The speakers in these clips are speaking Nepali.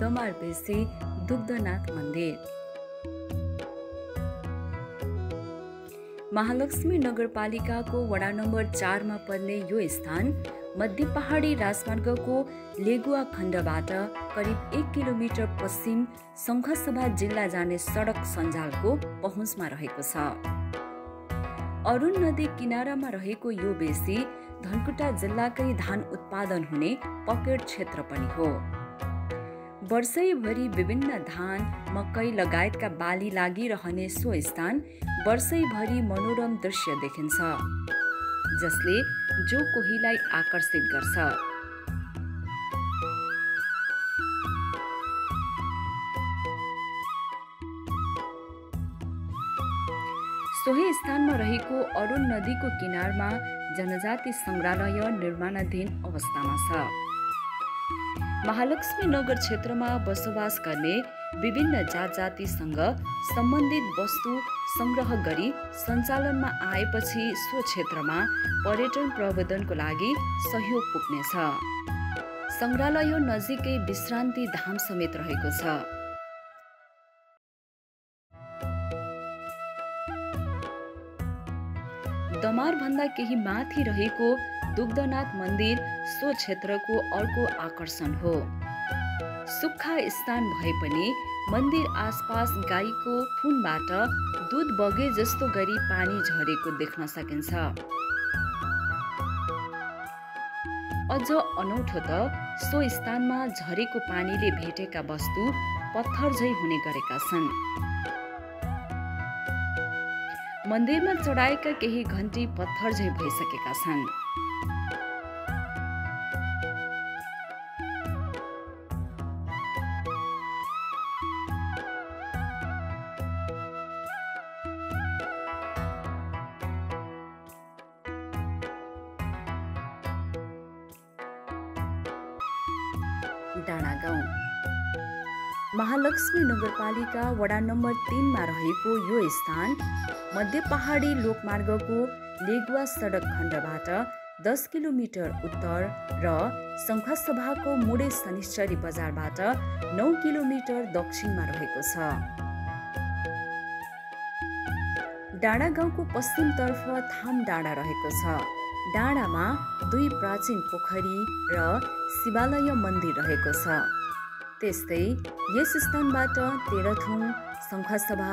दमारबेसी दुग्धनाथ मन्दिर। महालक्ष्मी नगरपालिकाको वडा नम्बर 4 मा पर्ने यो स्थान मध्य पहाडी राजमार्गको लेगुवा खण्डबाट करिब 1 किलोमिटर पश्चिम शङ्खसभा जिल्ला जाने सडक सञ्जालको पहुँचमा रहेको छ। अरुण नदी किनारामा रहेको यो बेसी धनकुटा जिल्लाकै धान उत्पादन हुने पकेट क्षेत्र पनि हो। वर्षैभरि विभिन्न धान, मकै लगायतका बाली लागिरहने सो स्थान वर्षैभरि मनोरम दृश्य देखिन्छ, जसले जो कोहीलाई आकर्षित गर्छ। सोही स्थानमा रहेको अरुण नदीको किनारमा जनजाति संग्रहालय निर्माणाधीन अवस्थामा छ। महालक्ष्मी नगर क्षेत्रमा बसोबास गर्ने विभिन्न जात जातिसँग सम्बन्धित वस्तु संग्रह गरी सञ्चालनमा आएपछि सो क्षेत्रमा पर्यटन प्रवर्धनको लागि सहयोग पुग्नेछ। संग्रहालय नजिकै विश्रान्ति धाम समेत रहेको छ। दमार भन्दा केही माथि रहेको दुग्धनाथ मन्दिर सो क्षेत्रको अर्को आकर्षण हो। सुक्खा स्थान भए पनि मन्दिर आसपास गाईको थुनबाट दूध बगे जस्तो गरी पानी झरेको देख्न सकिन्छ। अझ अनौठो त सो स्थानमा झरेको पानीले भेटेका वस्तु पत्थर झै हुने गरेका छन्। मन्दिरमा चढाएका केही घन्टी पत्थर झै भइसकेका छन्। डाँडागाउँ महालक्ष्मी नगरपालिका वडा नम्बर 3 मा रहेको यो स्थान मध्य पहाडी लोकमार्गको लेगुवा सडक खण्डबाट 10 किलोमिटर उत्तर र शङ्खसभाको मुडे शनिश्चरी बजारबाट 9 किलोमिटर दक्षिणमा रहेको छ। डाँडागाउँको पश्चिमतर्फ थाम डाँडा रहेको छ। डाँडामा 2 प्राचीन पोखरी र शिवालय मन्दिर रहेको छ। त्यस्तै यस स्थानबाट तेह्रथुम, शङ्खसभा,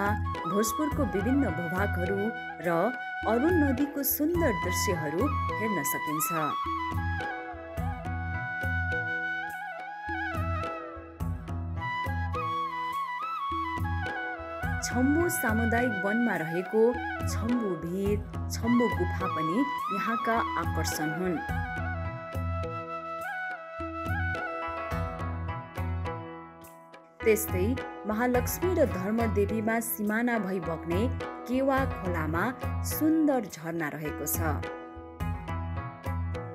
भोजपुरको विभिन्न भूभागहरू र अरुण नदीको सुन्दर दृश्यहरू हेर्न सकिन्छ। छम्बु सामुदायिक वनमा रहेको छम्बु भिर, छम्बु गुफा पनि यहाँका आकर्षण हुन्। त्यस्तै महालक्ष्मी र धर्मदेवीमा सिमाना भई बग्ने केवा खोलामा सुन्दर झरना रहेको छ।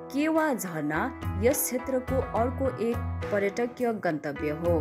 केवा झरना यस क्षेत्रको अर्को एक पर्यटकीय गन्तव्य हो।